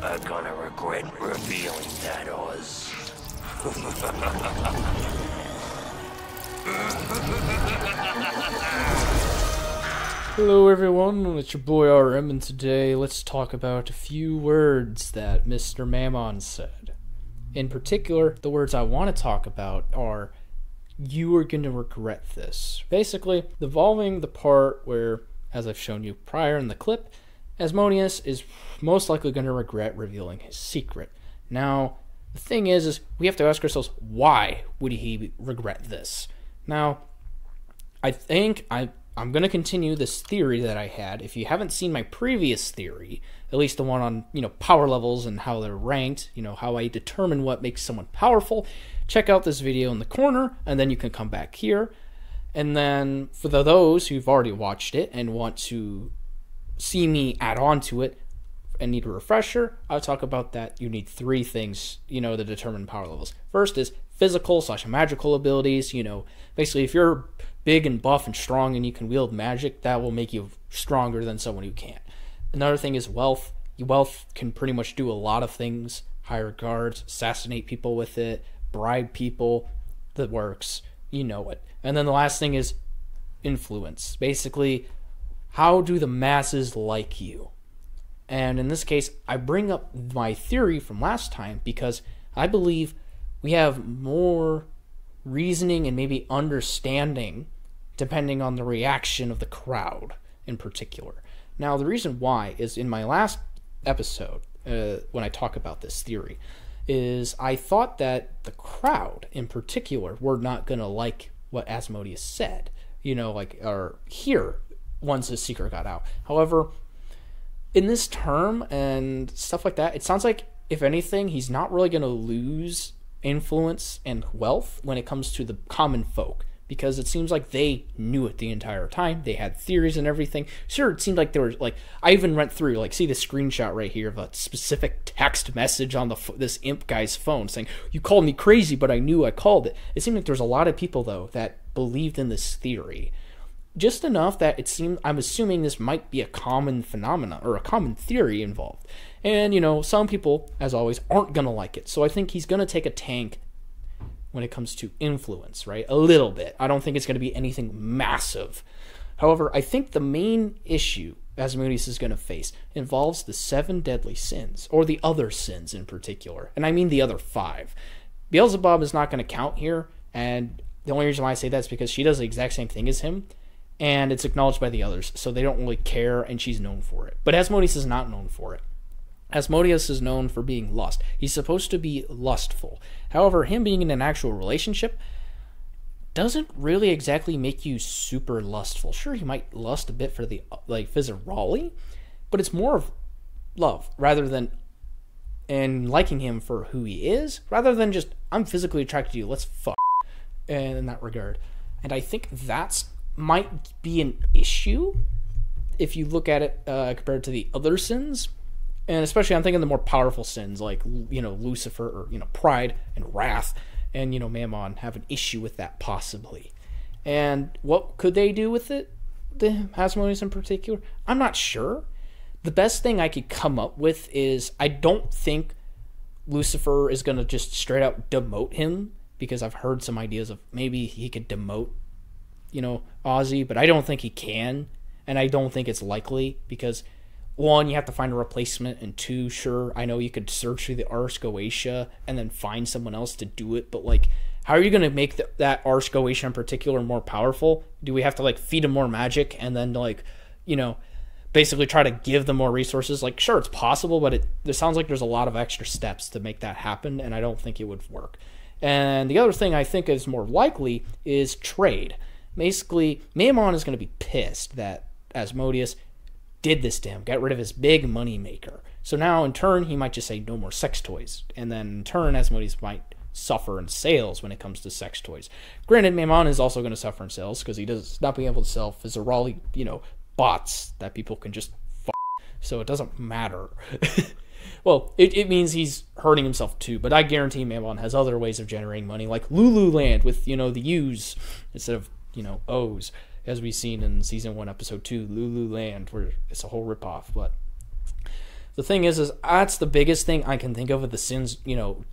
are gonna regret revealing that, Oz. Hello everyone, it's your boy RM, and today let's talk about a few words that Mr. Mammon said. In particular, the words I want to talk about are, "You are going to regret this." Basically, involving the part where, as I've shown you prior in the clip, Asmodeus is most likely going to regret revealing his secret. Now, the thing is we have to ask ourselves, why would he regret this? Now, I think I'm going to continue this theory that I had. If you haven't seen my previous theory, at least the one on, power levels and how they're ranked, how I determine what makes someone powerful, check out this video in the corner, and then you can come back here. And then for those who've already watched it and want to see me add on to it and need a refresher, I'll talk about that. You need three things, to determine power levels. First is physical/magical abilities. Basically, if you're big and buff and strong and you can wield magic, that will make you stronger than someone who can't. Another thing is wealth. Wealth can pretty much do a lot of things. Hire guards, assassinate people with it, bribe people, the works. You know it. And then the last thing is influence. Basically, how do the masses like you? And in this case, I bring up my theory from last time because I believe we have more reasoning and maybe understanding depending on the reaction of the crowd in particular. Now, the reason why is in my last episode, when I talk about this theory, is I thought that the crowd in particular were not going to like what Asmodeus said, or hear once his secret got out. However, in this term and stuff like that, it sounds like, if anything, he's not really going to lose influence and wealth when it comes to the common folk, because it seems like they knew it the entire time. They had theories and everything. Sure, it seemed like there was, I even went through, see the screenshot right here of a specific text message on this imp guy's phone saying, "You called me crazy, but I knew I called it." It seemed like there's a lot of people, though, that believed in this theory. Just enough that it seemed, I'm assuming this might be a common phenomena or a common theory involved. And, some people, as always, aren't going to like it. So I think he's going to take a tank when it comes to influence, right? A little bit. I don't think it's going to be anything massive. However, I think the main issue Asmodeus is going to face involves the 7 deadly sins, or the other sins in particular. And I mean the other 5. Beelzebub is not going to count here, and the only reason why I say that is because she does the exact same thing as him, and it's acknowledged by the others, so they don't really care, and she's known for it. But Asmodeus is not known for it. Asmodeus is known for being lust. He's supposed to be lustful. However, him being in an actual relationship doesn't really exactly make you super lustful. Sure, you might lust a bit for the physicality, but it's more of love rather than and liking him for who he is, rather than just, I'm physically attracted to you, let's fuck, in that regard. And I think that's might be an issue if you look at it compared to the other sins. And especially, I'm thinking the more powerful sins, like, Lucifer, or, pride and wrath, and, Mammon have an issue with that, possibly. And what could they do with it, the Asmodeus in particular? I'm not sure. The best thing I could come up with is, I don't think Lucifer is going to just straight out demote him, because I've heard some ideas of maybe he could demote, Ozzy, but I don't think he can, and I don't think it's likely, because 1, you have to find a replacement, and 2, sure, I know you could search through the Ars Goetia and then find someone else to do it, but, how are you going to make that Ars Goetia in particular more powerful? Do we have to, feed them more magic and then, basically try to give them more resources? Sure, it's possible, but it sounds like there's a lot of extra steps to make that happen, and I don't think it would work. And the other thing I think is more likely is trade. Basically, Mammon is going to be pissed that Asmodeus did this to him, got rid of his big money maker. So now, in turn, he might just say no more sex toys. And then, in turn, Asmodeus might suffer in sales when it comes to sex toys. Granted, Mammon is also going to suffer in sales because he does not being able to sell Fizzaroli, bots that people can just fuck. So it doesn't matter. Well, it means he's hurting himself too, but I guarantee Mammon has other ways of generating money, like Lululand with, the U's instead of, O's, as we've seen in Season 1, Episode 2, Lululand, where it's a whole ripoff. But The thing is that's the biggest thing I can think of with the sins,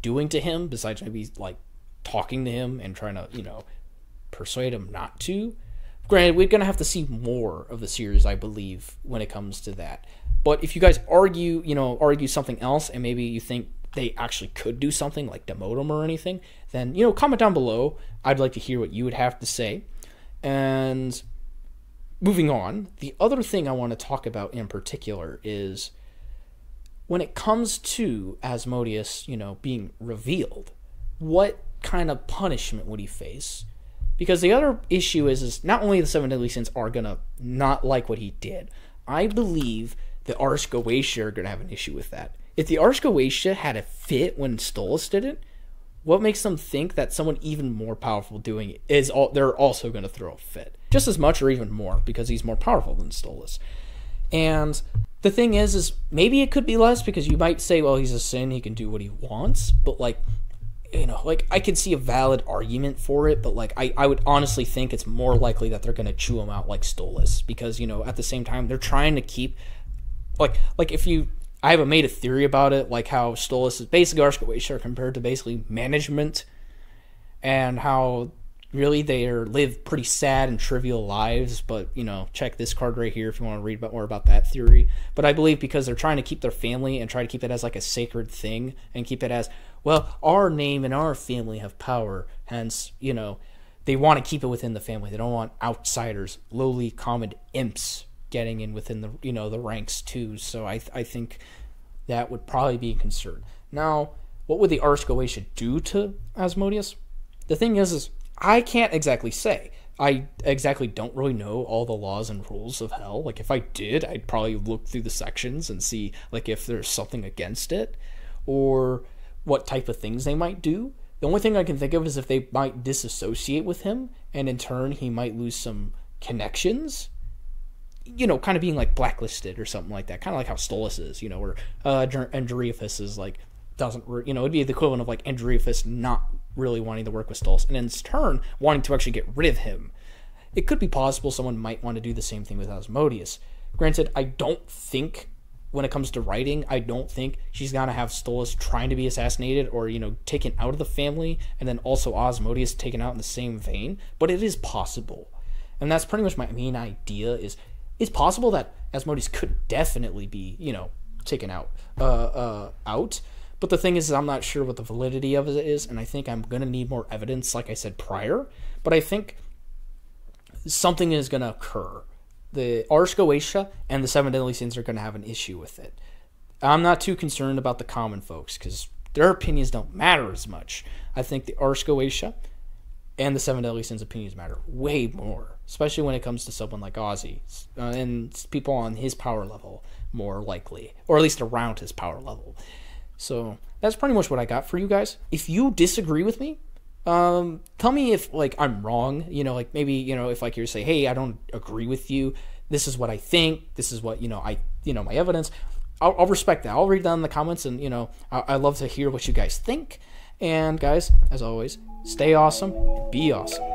doing to him, besides maybe, like, talking to him and trying to, persuade him not to. Granted, we're going to have to see more of the series, I believe, when it comes to that. But if you guys argue something else, and maybe you think they actually could do something, like demote him or anything, then, comment down below. I'd like to hear what you would have to say. And moving on, the other thing I want to talk about in particular is when it comes to Asmodeus, being revealed, what kind of punishment would he face? Because the other issue is not only the 7 deadly sins are going to not like what he did, I believe the Ars Goetia are going to have an issue with that. If the Ars Goetia had a fit when Stolas did it, what makes them think that someone even more powerful doing it they're also going to throw a fit? Just as much or even more, because he's more powerful than Stolas. And the thing is maybe it could be less, because you might say, well, he's a sin, he can do what he wants, but I could see a valid argument for it, but I would honestly think it's more likely that they're going to chew him out like Stolas, because at the same time they're trying to keep I haven't made a theory about it, like how Stolas is basically Ars Goetia compared to basically management, and how really they live pretty sad and trivial lives. But check this card right here if you want to read more about that theory. But I believe because they're trying to keep their family and try to keep it as like a sacred thing, and keep it as, well, our name and our family have power, hence they want to keep it within the family. They don't want outsiders, lowly common imps, getting in within the the ranks too. So I think that would probably be a concern. Now, what would the Ars Goetia do to Asmodeus? The thing is I can't exactly say. I exactly don't really know all the laws and rules of hell. Like, if I did, I'd probably look through the sections and see if there's something against it, or what type of things they might do. The only thing I can think of is if they might disassociate with him, and in turn he might lose some connections, kind of being blacklisted or something like that, kind of like how Stolas is, where Andreaphus is doesn't, it'd be the equivalent of Andreaphus not really wanting to work with Stolas, and in turn wanting to actually get rid of him. It could be possible someone might want to do the same thing with Asmodeus. Granted, I don't think, when it comes to writing, I don't think she's gonna have Stolas trying to be assassinated or taken out of the family, and then also Asmodeus taken out in the same vein, but it is possible. And that's pretty much my main idea, is it's possible that Asmodeus could definitely be, taken out. But the thing is I'm not sure what the validity of it is, and I think I'm going to need more evidence, like I said prior. But I think something is going to occur. The Ars Goetia and the 7 deadly sins are going to have an issue with it. I'm not too concerned about the common folks, because their opinions don't matter as much. I think the Ars Goetia and the 7 deadly sins opinions matter way more, especially when it comes to someone like Ozzy, and people on his power level, more likely, or at least around his power level. So that's pretty much what I got for you guys. If you disagree with me, tell me if I'm wrong. Maybe if you say, hey, I don't agree with you. This is what I think. This is what my evidence. I'll respect that. I'll read that in the comments, and I love to hear what you guys think. And guys, as always, stay awesome and be awesome.